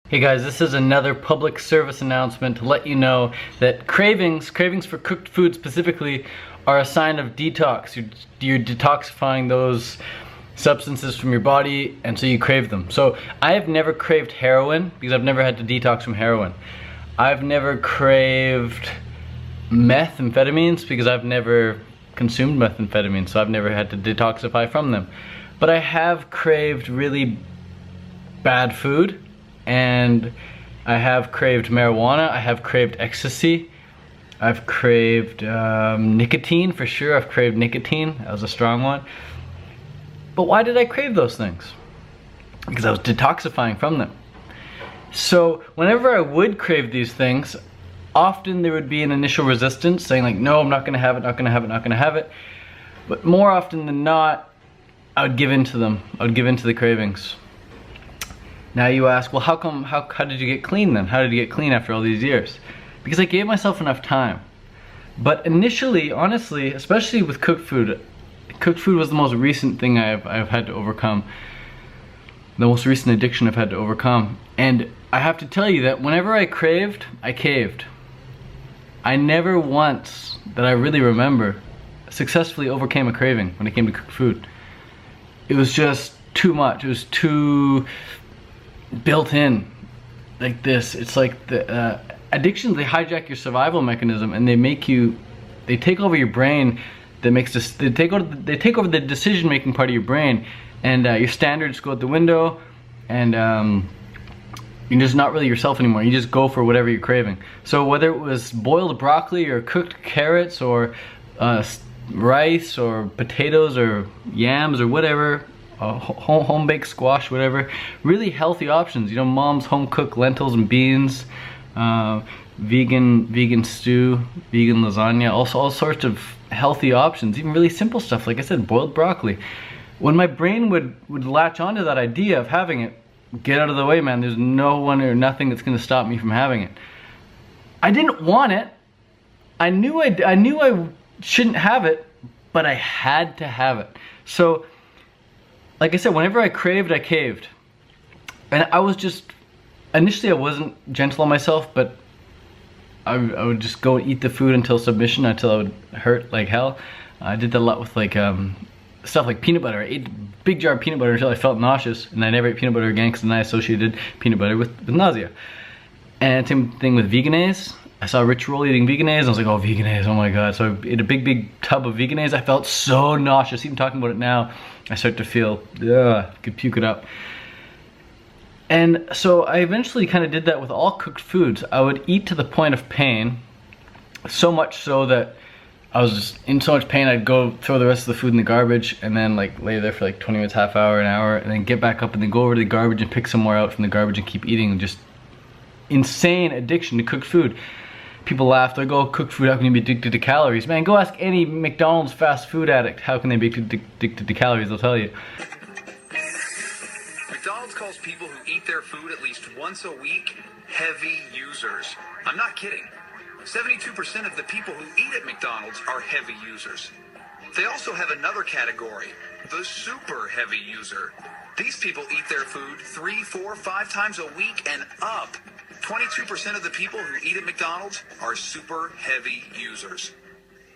Hey guys, this is another public service announcement to let you know that cravings for cooked food specifically, are a sign of detox. You're detoxifying those substances from your body, and so you crave them. So I have never craved heroin because I've never had to detox from heroin. I've never craved methamphetamines because I've never consumed methamphetamine, so I've never had to detoxify from them. But I have craved really bad food, and I have craved marijuana, I have craved ecstasy, I've craved nicotine for sure. I've craved nicotine, that was a strong one. But why did I crave those things? Because I was detoxifying from them. So whenever I would crave these things, often there would be an initial resistance saying like, no, I'm not gonna have it, not gonna have it, not gonna have it. But more often than not, I would give in to them. I would give in to the cravings. Now you ask, well, how did you get clean then? How did you get clean after all these years? Because I gave myself enough time. But initially, honestly, especially with cooked food was the most recent thing I've had to overcome. The most recent addiction I've had to overcome. And I have to tell you that whenever I craved, I caved. I never once, that I really remember, successfully overcame a craving when it came to cooked food. It was just too much. It was too built in like this. It's like the addictions, they hijack your survival mechanism and they take over your brain. They take over the decision-making part of your brain, and your standards go out the window, and you're just not really yourself anymore. You just go for whatever you're craving. So whether it was boiled broccoli or cooked carrots or rice or potatoes or yams or whatever, home-baked squash, whatever, really healthy options. You know, mom's home-cooked lentils and beans, vegan stew, vegan lasagna, also all sorts of healthy options, even really simple stuff, like I said, boiled broccoli. When my brain would latch onto that idea of having it, get out of the way, man, there's no one or nothing that's gonna stop me from having it. I didn't want it. I knew I shouldn't have it, but I had to have it. So, like I said, whenever I craved, I caved. And I was just, initially I wasn't gentle on myself, but I would just go eat the food until submission, until I would hurt like hell. I did that a lot with like stuff like peanut butter. I ate a big jar of peanut butter until I felt nauseous, and I never ate peanut butter again because then I associated peanut butter with nausea. And same thing with veganese. I saw Rich Roll eating veganese, and I was like, oh, veganese, oh my god. So I ate a big tub of veganese. I felt so nauseous. Even talking about it now, I start to feel, could puke it up. And so I eventually kind of did that with all cooked foods. I would eat to the point of pain, so much so that I was just in so much pain I'd go throw the rest of the food in the garbage and then like lay there for like 20 minutes, half hour, an hour, and then get back up and then go over to the garbage and pick some more out from the garbage and keep eating. Just insane addiction to cooked food. People laugh, they go, cooked food, how can you be addicted to calories? Man, go ask any McDonald's fast food addict, how can they be addicted to calories, they'll tell you. McDonald's calls people who eat their food at least once a week heavy users. I'm not kidding. 72% of the people who eat at McDonald's are heavy users. They also have another category, the super heavy user. These people eat their food 3, 4, 5 times a week and up. 22% of the people who eat at McDonald's are super heavy users.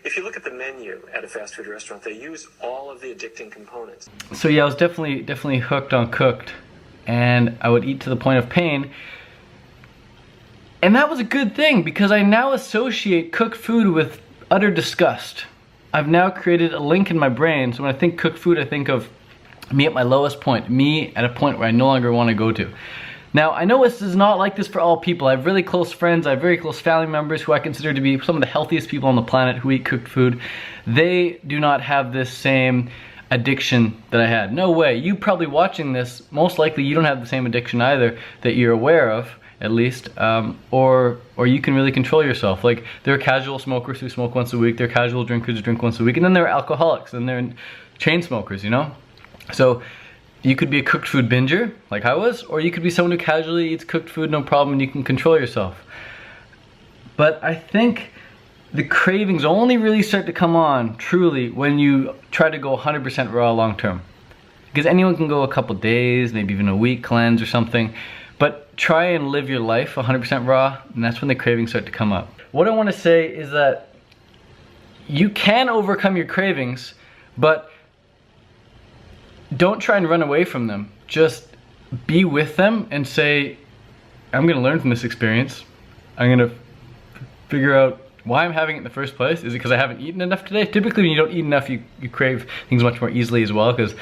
If you look at the menu at a fast food restaurant, they use all of the addicting components. So yeah, I was definitely hooked on cooked, and I would eat to the point of pain. And that was a good thing, because I now associate cooked food with utter disgust. I've now created a link in my brain, so when I think cooked food, I think of me at my lowest point, me at a point where I no longer want to go to. Now, I know this is not like this for all people. I have really close friends, I have very close family members who I consider to be some of the healthiest people on the planet who eat cooked food. They do not have this same addiction that I had. No way. You probably watching this, most likely you don't have the same addiction either that you're aware of, at least, or you can really control yourself. Like, there are casual smokers who smoke once a week, there are casual drinkers who drink once a week, and then there are alcoholics, and there are chain smokers, you know? So, you could be a cooked food binger, like I was, or you could be someone who casually eats cooked food, no problem, and you can control yourself. But I think the cravings only really start to come on, truly, when you try to go 100% raw long term. Because anyone can go a couple days, maybe even a week cleanse or something, but try and live your life 100% raw, and that's when the cravings start to come up. What I want to say is that you can overcome your cravings, but don't try and run away from them. Just be with them and say, I'm gonna learn from this experience. I'm gonna figure out why I'm having it in the first place. Is it because I haven't eaten enough today? Typically when you don't eat enough, you crave things much more easily as well, because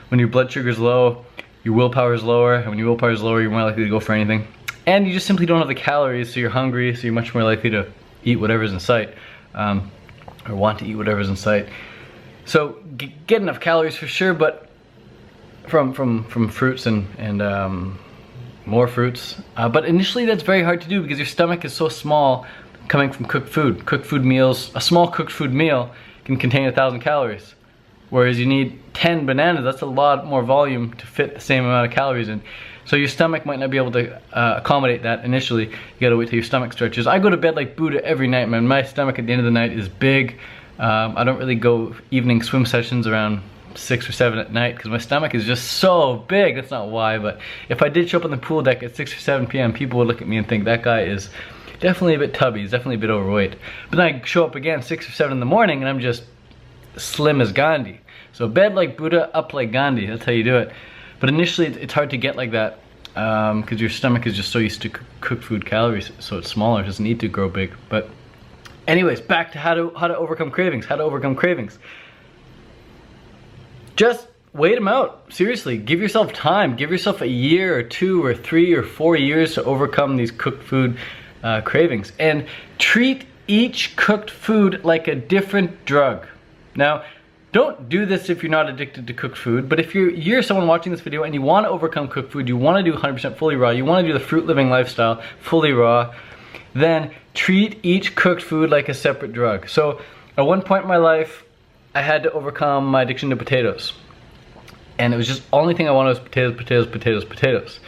when your blood sugar is low, your willpower is lower, and when your willpower is lower, you're more likely to go for anything. And you just simply don't have the calories, so you're hungry, so you're much more likely to eat whatever's in sight, or want to eat whatever's in sight. So get enough calories for sure, but from fruits and more fruits. But initially that's very hard to do because your stomach is so small coming from cooked food. Cooked food meals, a small cooked food meal can contain 1,000 calories. Whereas you need 10 bananas, that's a lot more volume to fit the same amount of calories in. So your stomach might not be able to accommodate that initially. You gotta wait till your stomach stretches. I go to bed like Buddha every night, man. My stomach at the end of the night is big. I don't really go evening swim sessions around 6 or 7 at night because my stomach is just so big. That's not why, but if I did show up on the pool deck at 6 or 7 p.m., people would look at me and think that guy is definitely a bit tubby, he's definitely a bit overweight. But then I show up again 6 or 7 in the morning and I'm just slim as Gandhi. So bed like Buddha, up like Gandhi, that's how you do it. But initially it's hard to get like that because your stomach is just so used to cook food calories, so it's smaller, it doesn't need to grow big. But anyways, back to how to overcome cravings. How to overcome cravings. Just wait them out. Seriously, give yourself time. Give yourself a year or 2 or 3 or 4 years to overcome these cooked food cravings. And treat each cooked food like a different drug. Now, don't do this if you're not addicted to cooked food, but if you're someone watching this video and you want to overcome cooked food, you want to do 100% fully raw, you want to do the fruit living lifestyle fully raw, then treat each cooked food like a separate drug. So at one point in my life, I had to overcome my addiction to potatoes. And it was just the only thing I wanted was potatoes, potatoes, potatoes, potatoes.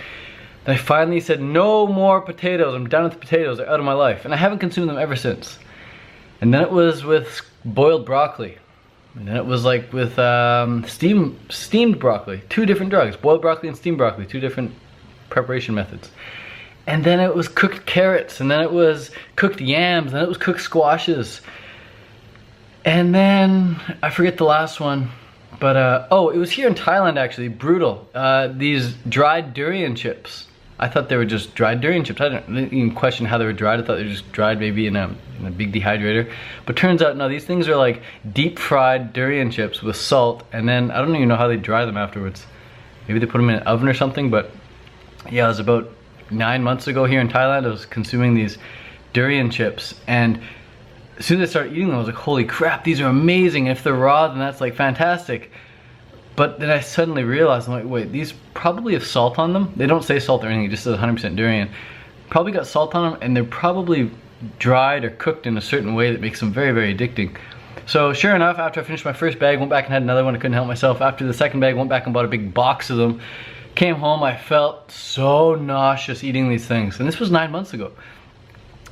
And I finally said, no more potatoes, I'm done with potatoes, they're out of my life. And I haven't consumed them ever since. And then it was with boiled broccoli. And then it was like with steamed broccoli. 2 different drugs, boiled broccoli and steamed broccoli, 2 different preparation methods. And then it was cooked carrots, and then it was cooked yams, and then it was cooked squashes. And then, I forget the last one, but oh, it was here in Thailand actually, brutal. These dried durian chips. I thought they were just dried durian chips. I didn't even question how they were dried. I thought they were just dried maybe in a big dehydrator. But turns out, no, these things are like deep fried durian chips with salt, and then I don't even know how they dry them afterwards. Maybe they put them in an oven or something, but yeah, it was about 9 months ago here in Thailand. I was consuming these durian chips, and as soon as I started eating them, I was like, holy crap, these are amazing. If they're raw, then that's like fantastic. But then I suddenly realized, I'm like, wait, these probably have salt on them. They don't say salt or anything, it just says 100% durian. Probably got salt on them, and they're probably dried or cooked in a certain way that makes them very, very addicting. So sure enough, after I finished my first bag, went back and had another one. I couldn't help myself. After the second bag, went back and bought a big box of them. Came home, I felt so nauseous eating these things. And this was 9 months ago.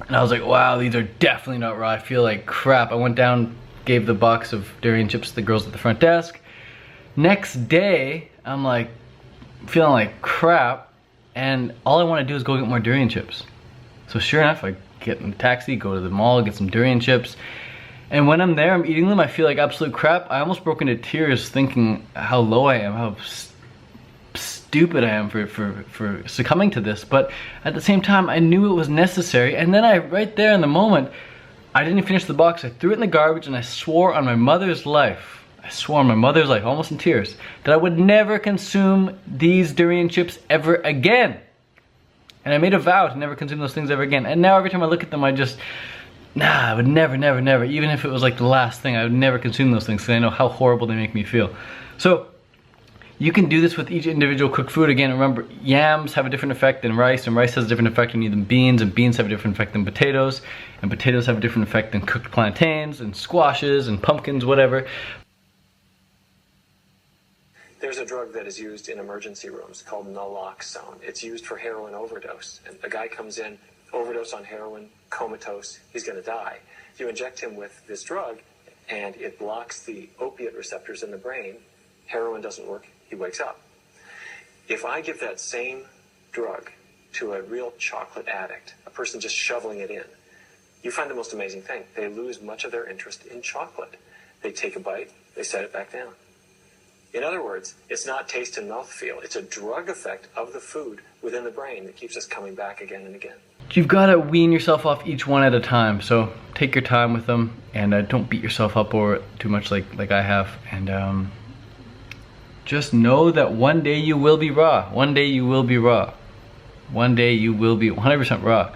And I was like, wow, these are definitely not raw. I feel like crap. I went down, gave the box of durian chips to the girls at the front desk. Next day, I'm like, feeling like crap, and all I want to do is go get more durian chips. So sure enough, I get in a taxi, go to the mall, get some durian chips, and when I'm there, I'm eating them, I feel like absolute crap. I almost broke into tears thinking how low I am, how stupid I am for succumbing to this, but at the same time, I knew it was necessary, and then right there in the moment, I didn't even finish the box, I threw it in the garbage, and I swore on my mother's life, almost in tears, that I would never consume these durian chips ever again. And I made a vow to never consume those things ever again. And now every time I look at them, I just, I would never, never, never, even if it was like the last thing, I would never consume those things because I know how horrible they make me feel. So, you can do this with each individual cooked food. Again, remember, yams have a different effect than rice, and rice has a different effect than even beans, and beans have a different effect than potatoes, and potatoes have a different effect than cooked plantains, and squashes, and pumpkins, whatever. There's a drug that is used in emergency rooms called naloxone. It's used for heroin overdose. And a guy comes in, overdose on heroin, comatose, he's going to die. You inject him with this drug, and it blocks the opiate receptors in the brain. Heroin doesn't work, he wakes up. If I give that same drug to a real chocolate addict, a person just shoveling it in, you find the most amazing thing. They lose much of their interest in chocolate. They take a bite, they set it back down. In other words, it's not taste and mouthfeel. It's a drug effect of the food within the brain that keeps us coming back again and again. You've got to wean yourself off each one at a time. So take your time with them, and don't beat yourself up over it too much like I have. And just know that one day you will be raw. One day you will be raw. One day you will be 100% raw.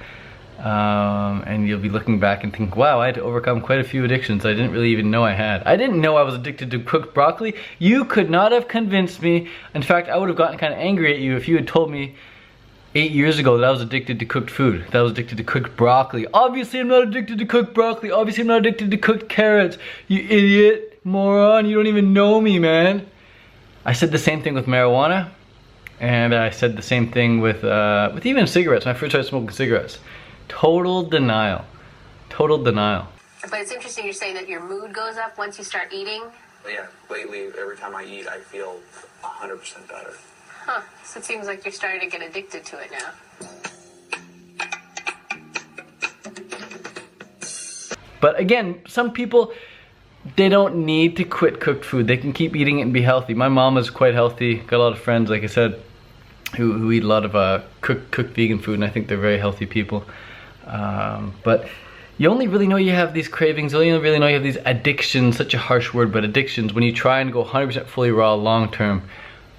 And you'll be looking back and think, wow, I had to overcome quite a few addictions I didn't really even know I had. I didn't know I was addicted to cooked broccoli. You could not have convinced me. In fact, I would have gotten kind of angry at you if you had told me 8 years ago that I was addicted to cooked food, that I was addicted to cooked broccoli. Obviously I'm not addicted to cooked broccoli. Obviously I'm not addicted to cooked carrots. You idiot, moron, you don't even know me, man. I said the same thing with marijuana, and I said the same thing with even cigarettes. When I first started smoking cigarettes. Total denial. Total denial. But it's interesting you're saying that your mood goes up once you start eating. Yeah, lately, every time I eat, I feel 100% better. Huh. So it seems like you're starting to get addicted to it now. But again, some people, they don't need to quit cooked food. They can keep eating it and be healthy. My mom is quite healthy. Got a lot of friends, like I said, who eat a lot of cooked vegan food, and I think they're very healthy people. But you only really know you have these cravings, you only really know you have these addictions, such a harsh word, but addictions, when you try and go 100% fully raw long term.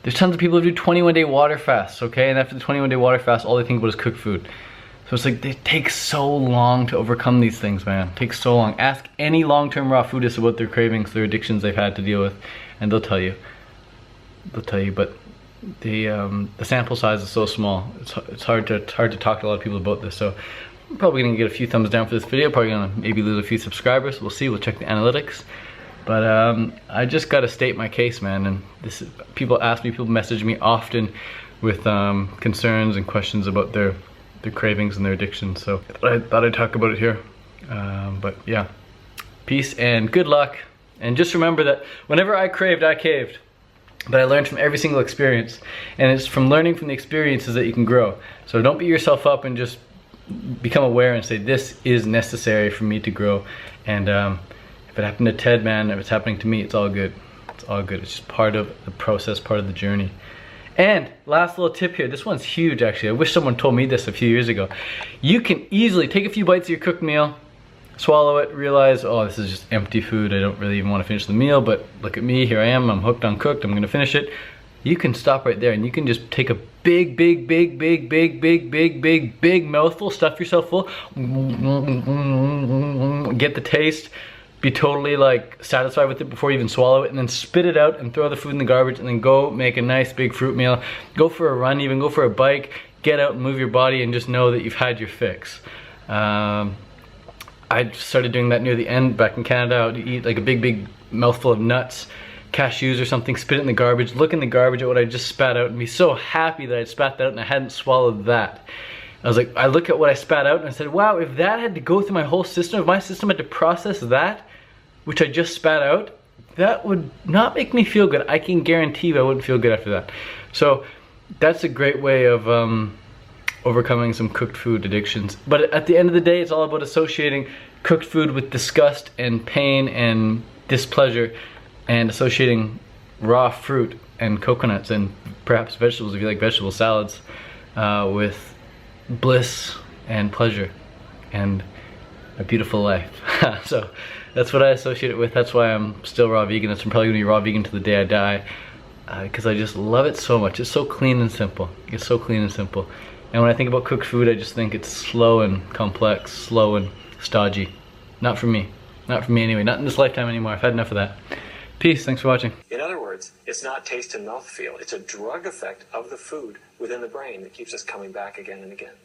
There's tons of people who do 21-day water fasts, okay? And after the 21-day water fast, all they think about is cooked food. So it's like, it takes so long to overcome these things, man. It takes so long. Ask any long-term raw foodist about their cravings, their addictions they've had to deal with, and they'll tell you. They'll tell you, but the sample size is so small. It's hard to talk to a lot of people about this. So I'm probably gonna get a few thumbs down for this video. Probably gonna maybe lose a few subscribers. We'll see. We'll check the analytics. But I just gotta state my case, man. And this is, people ask me, people message me often with concerns and questions about their cravings and their addictions. So I thought I'd talk about it here. But yeah, peace and good luck. And just remember that whenever I craved, I caved. But I learned from every single experience. And it's from learning from the experiences that you can grow. So don't beat yourself up and just become aware and say, this is necessary for me to grow. And if it happened to Ted, man, if it's happening to me, it's all good. It's all good. It's just part of the process, part of the journey. And last little tip here. This one's huge, actually. I wish someone told me this a few years ago. You can easily take a few bites of your cooked meal, swallow it, realize, oh, this is just empty food. I don't really even want to finish the meal, but look at me, here I am, I'm hooked on cooked, I'm gonna finish it. You can stop right there and you can just take a big mouthful, stuff yourself full, get the taste, be totally like satisfied with it before you even swallow it, and then spit it out and throw the food in the garbage, and then go make a nice big fruit meal. Go for a run, even go for a bike, get out and move your body, and just know that you've had your fix. I started doing that near the end back in Canada. I would eat like a big mouthful of nuts, cashews or something, spit it in the garbage, look in the garbage at what I just spat out, and be so happy that I'd spat that out and I hadn't swallowed that. I was like, I look at what I spat out and I said, wow, if that had to go through my whole system, if my system had to process that, which I just spat out, that would not make me feel good. I can guarantee you I wouldn't feel good after that. So that's a great way of overcoming some cooked food addictions. But at the end of the day, it's all about associating cooked food with disgust and pain and displeasure, and associating raw fruit and coconuts and perhaps vegetables, if you like vegetable salads, with bliss and pleasure and a beautiful life. So that's what I associate it with. That's why I'm still raw vegan. I'm probably gonna be raw vegan to the day I die, because I just love it so much. It's so clean and simple. It's so clean and simple. And when I think about cooked food, I just think it's slow and complex, slow and stodgy. Not for me. Not for me anyway. Not in this lifetime anymore. I've had enough of that. Peace. Thanks for watching. In other words, it's not taste and mouthfeel. It's a drug effect of the food within the brain that keeps us coming back again and again.